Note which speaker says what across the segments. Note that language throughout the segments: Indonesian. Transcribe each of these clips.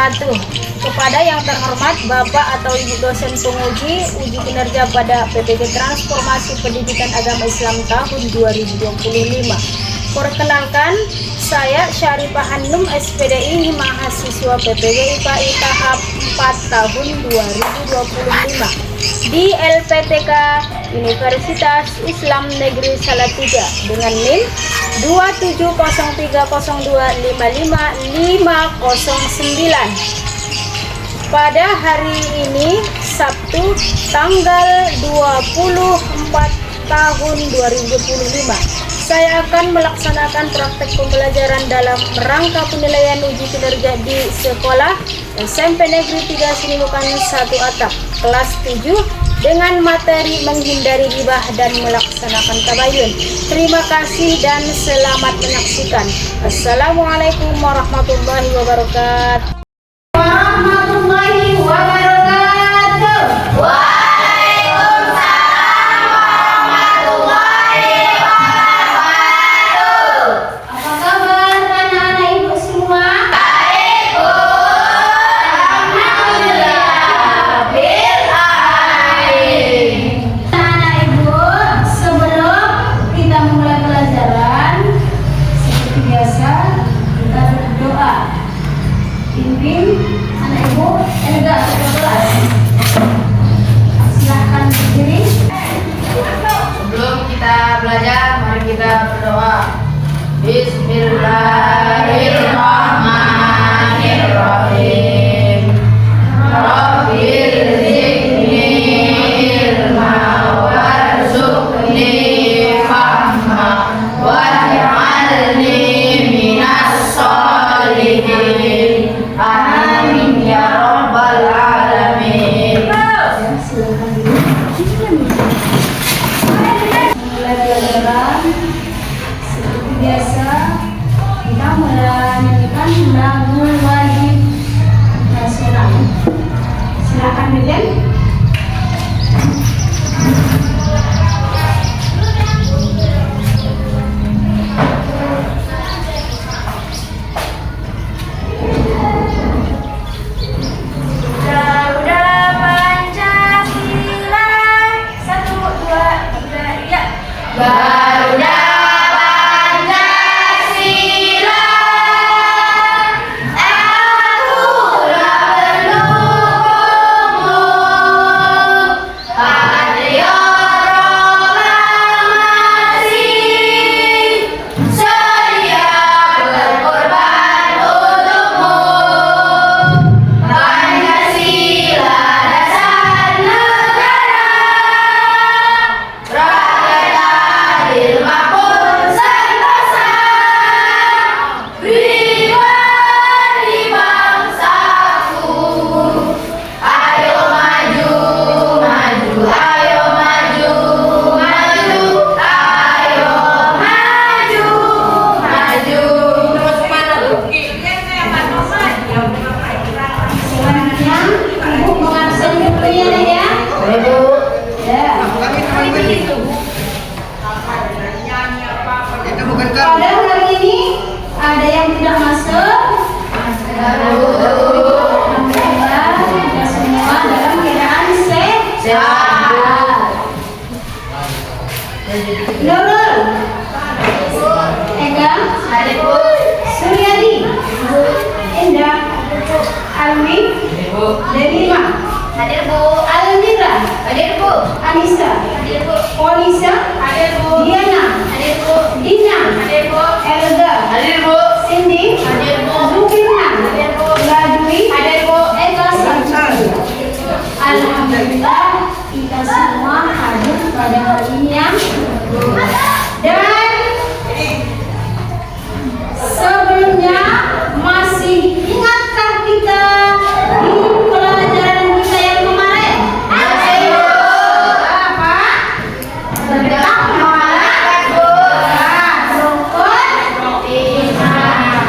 Speaker 1: wabarakatuh. Kepada yang terhormat Bapak atau Ibu dosen penguji uji kinerja pada PPG Transformasi Pendidikan Agama Islam tahun 2025. Perkenalkan, saya Syarifah Hanum SPDI, mahasiswa PPG IPA tahap 4 tahun 2025 di LPTK Universitas Islam Negeri Salatiga dengan NIM 270255559. Pada hari ini Sabtu tanggal 24 tahun 2025, saya akan melaksanakan praktek pembelajaran dalam rangka penilaian uji kinerja di sekolah SMP Negeri 3 Sinimukan 1 Atap kelas 7 dengan materi menghindari ribah dan melaksanakan tabayun. Terima kasih dan selamat menyaksikan. Assalamualaikum warahmatullahi wabarakatuh. Warahmatullahi wabarakatuh. Waalaikumsalam warahmatullahi wabarakatuh. Apa kabar anak-anak ibu semua? Baik, Bu. Alhamdulillah bil alamin. Anak-anak ibu, sebelum kita memulai pelajaran, seperti biasa kita berdoa. Pimpin anak ibu enggak ke kelas. Silahkan berdiri.
Speaker 2: Sebelum kita belajar, mari kita berdoa. Bismillahirrahmanirrahim. Rabbil zidni ilma warzuqni fahma waj'alni minas sholihin. Amin ya rabbal alamin.
Speaker 1: Mulai pelajaran seperti biasa kita menyanyikan lagu wajib nasional. Silakan Milen.
Speaker 2: Garuda Pancasila, aku pendukungmu, patriot proklamasi, sedia berkorban untukmu. Pancasila dasar negara, makmur sentosa, pribadi bangsaku. Ayo maju, maju, ayo maju, maju, ayo maju, maju.
Speaker 1: Selanjutnya ibu mengabsen bukunya ya.
Speaker 2: Ibu,
Speaker 1: Ya. Pada hari ini ada yang tidak masuk. Alhamdulillah kita semua dalam keadaan sehat. Nurul, Ega,
Speaker 2: hadir Bu.
Speaker 1: Suryadi, Indah, Almi, Delima,
Speaker 2: Hadir Bu.
Speaker 1: Almira,
Speaker 2: Hadir Bu.
Speaker 1: Anissa,
Speaker 2: Hadir Bu.
Speaker 1: Polisa,
Speaker 2: Hadir Bu.
Speaker 1: Diana,
Speaker 2: Hadir Bu.
Speaker 1: Dina,
Speaker 2: Hadir Bu.
Speaker 1: Elga,
Speaker 2: Hadir Bu.
Speaker 1: Cindy,
Speaker 2: Hadir Bu.
Speaker 1: Zulkifli,
Speaker 2: Hadir Bu.
Speaker 1: Ladwi,
Speaker 2: Hadir Bu.
Speaker 1: Eka Sarjana. Alhamdulillah kita semua hadir pada hari ini ya. Dan sebelumnya masih ingatkah kita di pelajaran kita yang kemarin?
Speaker 2: Masih, Bu.
Speaker 1: Apa? Tentang rukun iman.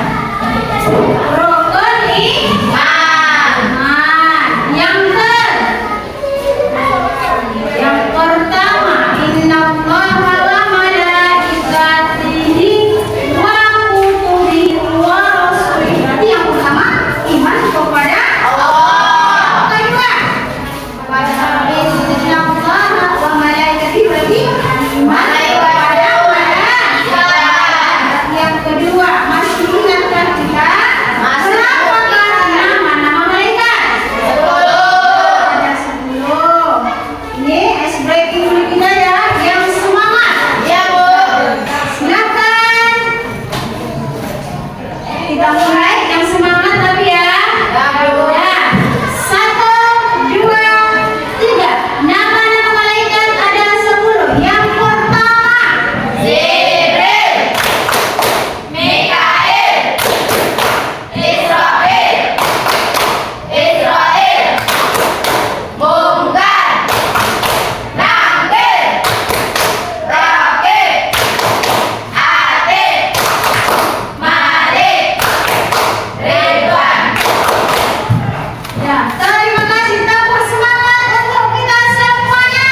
Speaker 3: kita bersemangat untuk kita semuanya.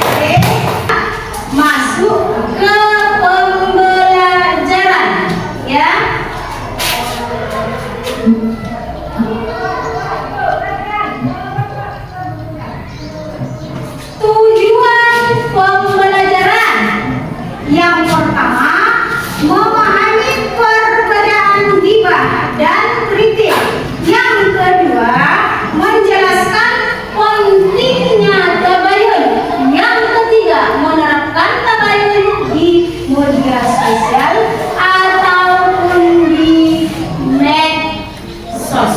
Speaker 3: Oke. Masuk ke pembelajaran, ya. Tujuan pembelajaran yang pertama, memahami perbedaan ghibah dan kritik. Yang kedua, menjelaskan pentingnya tabayun. Yang ketiga, menerapkan tabayun di media sosial ataupun di medsos.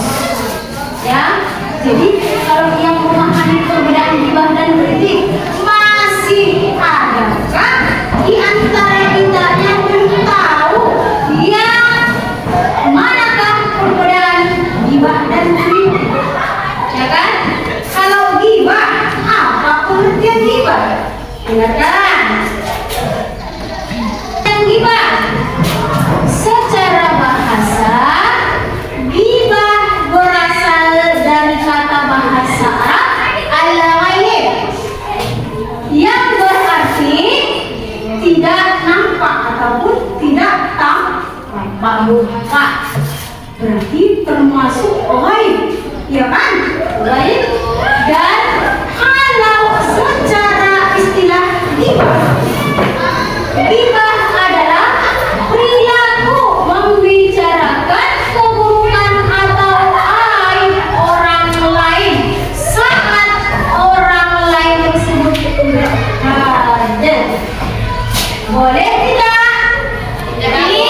Speaker 3: Ya, jadi kalau yang memahami perbedaan ghibah dan kritik, masih adakah di antara kita yang belum tahu yang manakah perbedaan ghibah dan kritik? Ya kan? Kalau ghibah, apa pengertian ghibah? Dengarkan. Yang ghibah secara bahasa, ghibah berasal dari kata bahasa Arab al-ghaib yang berarti tidak nampak ataupun tidak tampak muka. Berarti termasuk ghaib, ya kan? Ghaib. Dan kalau secara istilah ghibah, ghibah adalah perilaku membicarakan keburukan atau aib orang lain saat orang lain tersebut tidak ada. Boleh tidak? Tidak.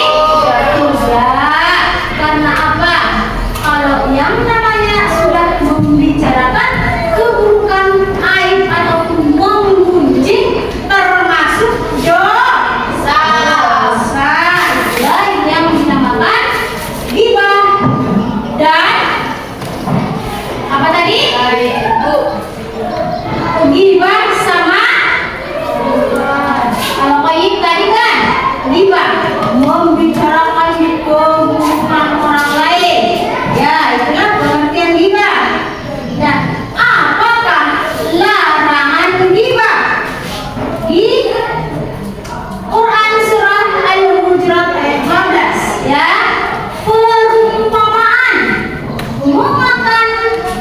Speaker 3: Karena apa? Kalau yang namanya sudah membicarakan keburukan, aib ataupun memuji, termasuk dosa. Itulah yang dinamakan ghibah dan apa tadi? Ghibah sama kalau ghaib tadi kan ghibah membicarakan keburukan orang lain. Ya, itulah pengertian ghibah. Dan apakah larangan ghibah? Di Quran surah Al-Hujurat ayat 12, ya. Perumpamaan memakan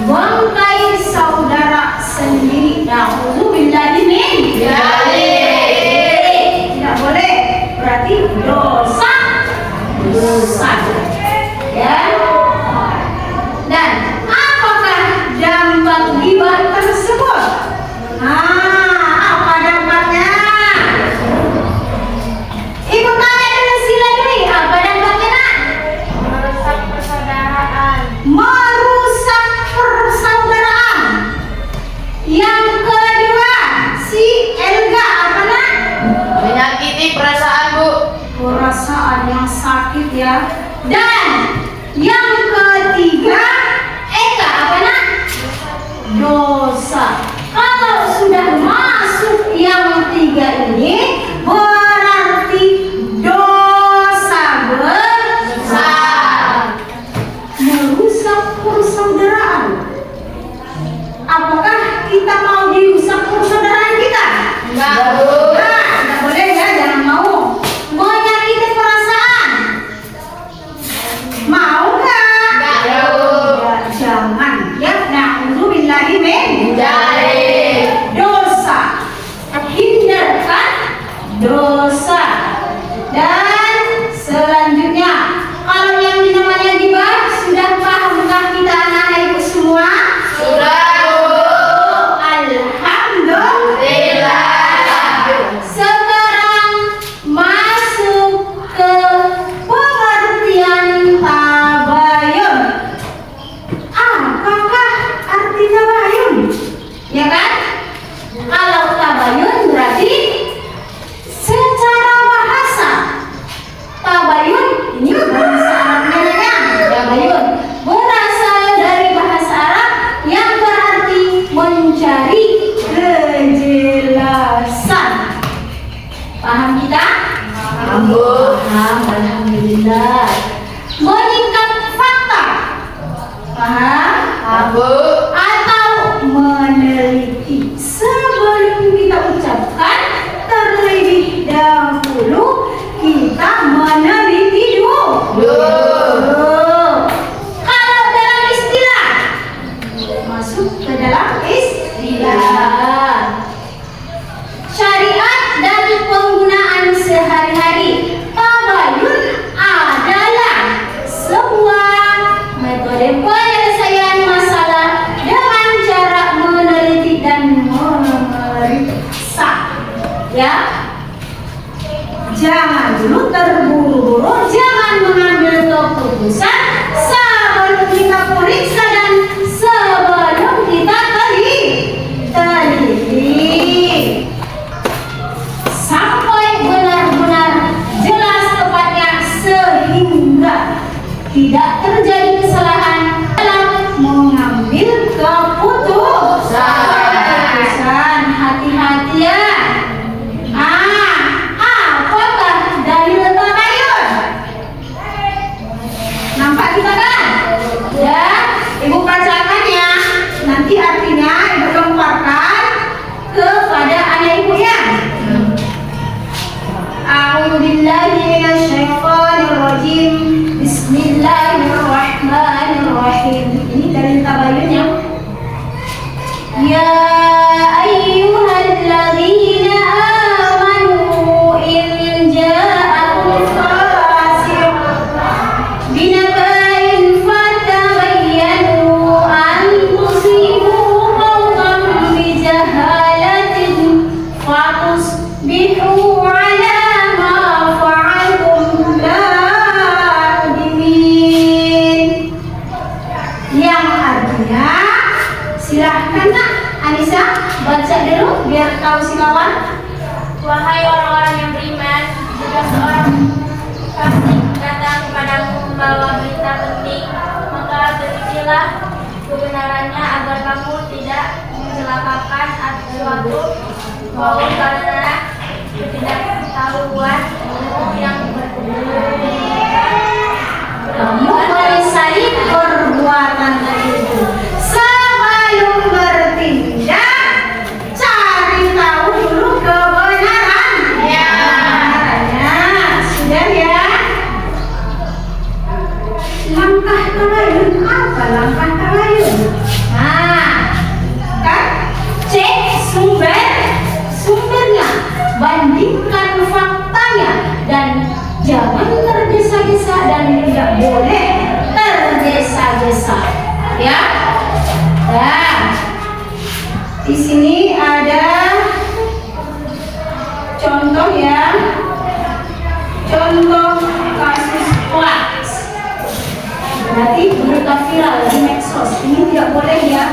Speaker 3: bangkai saudara sendiri. Na'udzubillahi min dzalik. Tidak boleh. Berarti dosa. Ya. Dan apakah dampak ghibah tersebut? Apa dampaknya? Ibu tanya dulu, sila dulu. Apa dampaknya, Nak?
Speaker 2: Merusak persaudaraan.
Speaker 3: Merusak persaudaraan. Yang kedua, si Elga apa, Nak?
Speaker 2: Menyakiti perasaan, Bu.
Speaker 3: Perasaan yang sakit, ya. Dan yang ketiga, Eka apa, Nak? Dosa. Kalau sudah masuk yang tiga ini, berarti dosa besar. Merusak persaudaraan. Apakah kita mau dirusak persaudaraan kita?
Speaker 2: Enggak, Bu.
Speaker 3: Tidak boleh, ya, jangan mau. Menyakiti perasaan. Mau nggak?
Speaker 2: Enggak, Bu.
Speaker 3: Ya, jangan. Ya, na'udzubillahi min
Speaker 2: Dzalik.
Speaker 3: dosa. Hindarkan dosa. Dan selanjutnya, kalau yang namanya ghibah, sudah pahamkah kita anak-anak ibu semua?
Speaker 2: Sudah, Bu.
Speaker 3: Alhamdulillah. Sekarang masuk ke pengertian tabayun. Apakah arti tabayun? Ya kan? Kalau tabayun berarti secara bahasa. Tabayun ini bahasa Arabnya, tabayun berasal dari bahasa Arab yang berarti mencari kejelasan. Paham kita?
Speaker 2: Paham, Bu.
Speaker 3: Paham, alhamdulillah. Meningkat fakta.
Speaker 2: Bu.
Speaker 3: Atau meneliti. Sebelum kita ucapkan, terlebih dahulu kita meneliti dulu. Kalau dalam istilah, masuk ke dalam istilah. Syariat dan penggunaan sehari-hari. Tabayun adalah sebuah metode penyelesaian masalah dengan cara meneliti dan memeriksa. Ya, jangan dulu terburu-buru, jangan mengambil keputusan sebelum kita periksa dan sebelum kita teliti sampai benar-benar jelas tepatnya sehingga tidak terjadi kesalahan dalam mengambil keputusan. Hati-hati ya. Apakah dalil tabayun? Nampak kita kan? Ya, Ibu bacakan ya. Nanti artinya Ibu lemparkan kepada anak Ibu ya. A'udzubillahi minasyaitonirrajim. Bismillahirrahmanirrahim. Ini dari tabayunnya. Ya ayyuhalladzina amanu in ja'akum fasiqun binaba'in fatabayyanu an tusibu qauman bijahalatin fatusbihu ala ma fa'altum nadimin. Yang artinya, silahkan Nak Anissa baca dulu biar tahu si kawan.
Speaker 1: Wahai orang-orang yang beriman, jika seorang fasik datang kepadamu membawa berita penting, maka telitilah kebenarannya agar kamu tidak mencelakakan suatu kaum karena ketidaktahuan yang
Speaker 3: Kamu menyesali perbuatan itu. Sebelum bertindak, cari tahu dulu kebenaran.
Speaker 2: Ya.
Speaker 3: Sudah ya. Langkah tabayun apa? Langkah tabayun. Nah, kan? Cek sumbernya, bandingkan faktanya, dan jangan tergesa-gesa dan tidak boleh tergesa-gesa. Ya. Dan di sini ada contoh ya. Contoh kasus hoax. Berarti berita viral di medsos ini tidak boleh ya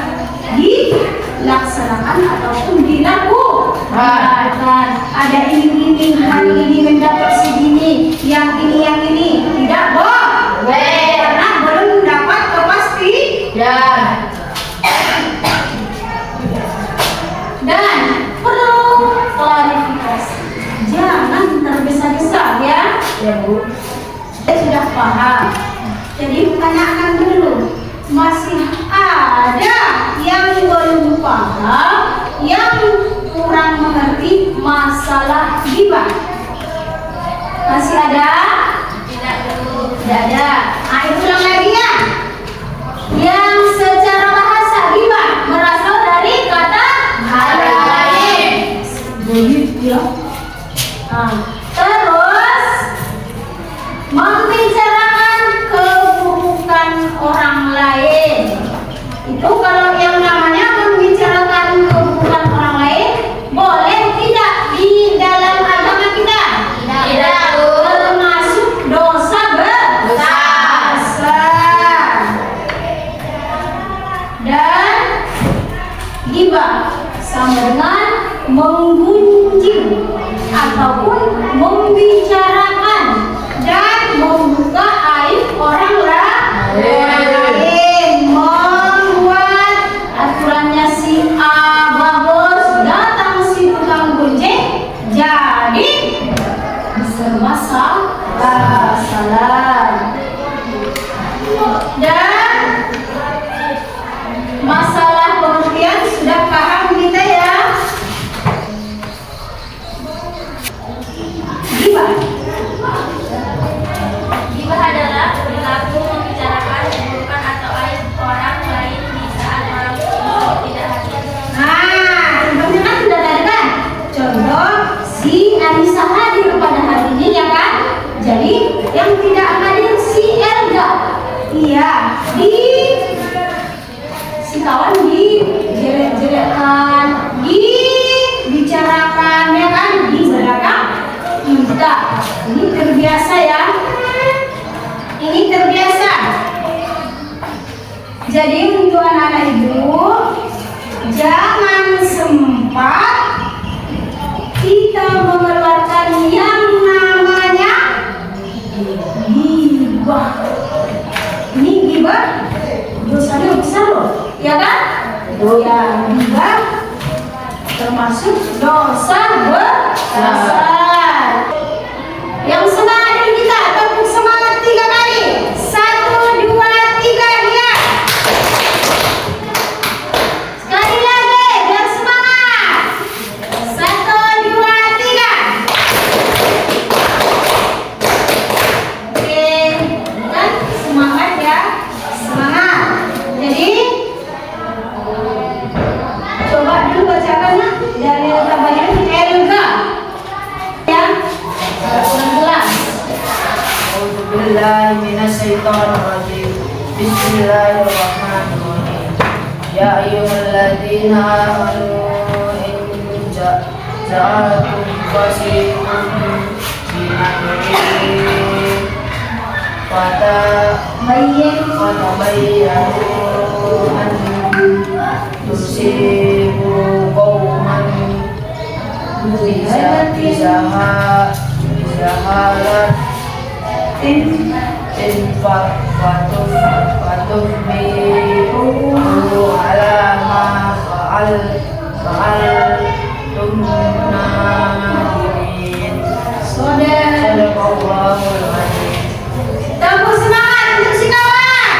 Speaker 3: dilaksanakan ataupun dilakukan. Ada iming-iming, hari ini mendapat segini, yang ini tidak boleh karena belum dapat kepastian. Dan perlu klarifikasi, jangan tergesa-gesa ya.
Speaker 2: Ya Bu.
Speaker 3: Saya sudah paham. Jadi tanyakan dulu, masih ada yang belum paham, yang kurang mengerti masalah ghibah? Masih ada?
Speaker 1: tidak dulu.
Speaker 3: Tidak ada. Ayo ulang lagi ya. Yang secara bahasa ghibah berasal dari kata
Speaker 2: lain.
Speaker 3: Begitu ya. Terus membicarakan keburukan orang lain. Itu kalau yang namanya membicarakan keburukan orang lain, boleh tidak di dalam agama kita?
Speaker 2: Tidak, Bu.
Speaker 3: Termasuk dosa besar. Dan ghibah sama dengan menggunjing ataupun membicarakan dan membuka aib orang lain, membuat aturannya si A bagus, datang si tukang gunjing, jadi serba salah. Dan kawan dijelek-jelekkan, dibicarakan, ya kan, di belakang kita. Ini terbiasa ya. Ini terbiasa. Jadi untuk anak-anak ibu, jangan sempat kita mengeluarkan yang namanya gibah. Ini gibah dosanya besar loh, ya kan? Ya, gibah termasuk dosa besar. Yang semangat dulu kita, tepuk semangat 3 kali. 1, 2, 3, ya. Sekali lagi, biar semangat. 1, 2, 3. Oke, kan semangat ya, semangat. Jadi coba dulu bacakan ya, dari tabelnya Elga ya, 19.
Speaker 2: A'udzubillahi minasyaitonirrajim. Bismillahirrahmanirrahim. Ya ayyuhalladzina amanu in ja'akum fasiqun binaba'in fatabayyanu an tusibu qauman bijahalat fatufbihu ala ma fa'altum nadimin. Sadaqallahul adzim.
Speaker 3: Tepuk semangat untuk si kawan.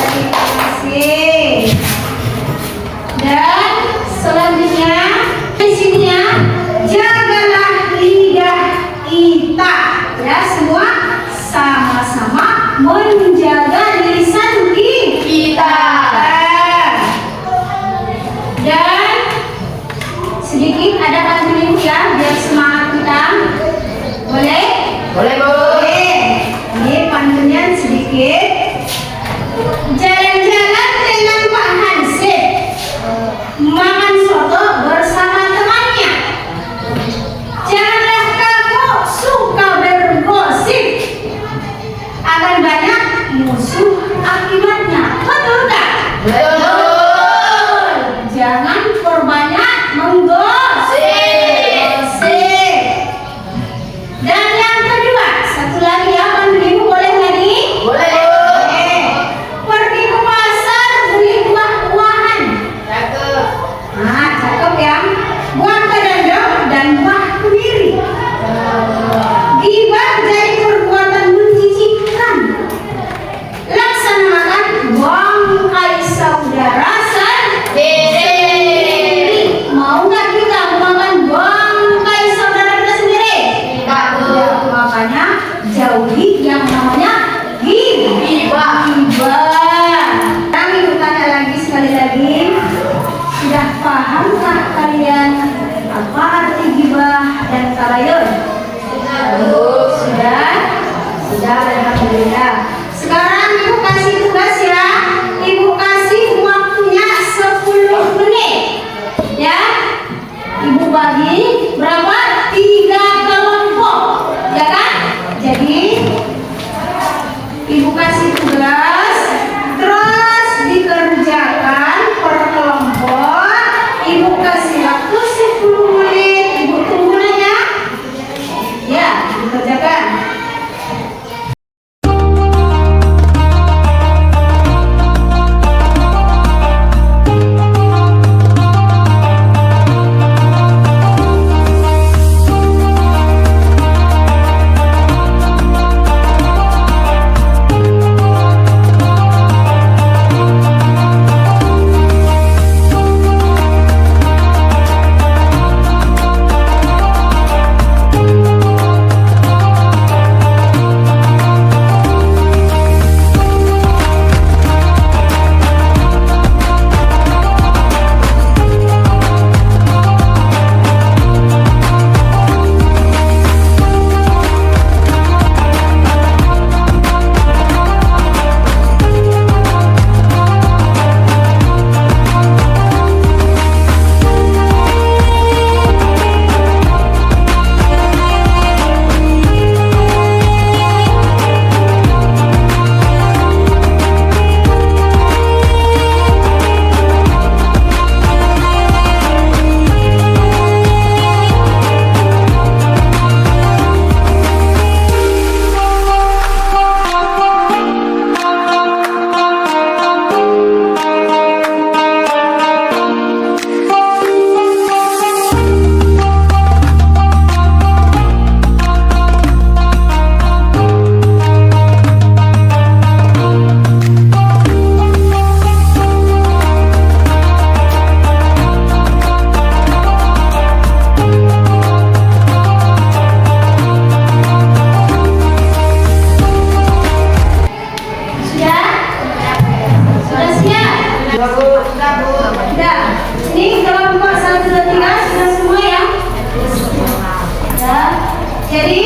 Speaker 3: Terima kasih. Dan selanjutnya isinya, jagalah lidah kita. Ya, semua sama-sama menjaga diri
Speaker 2: Bu.
Speaker 3: Sudah Bu. Sudah. Ini kalau buka 1, 2, 3 sudah semua ya. Ya. Jadi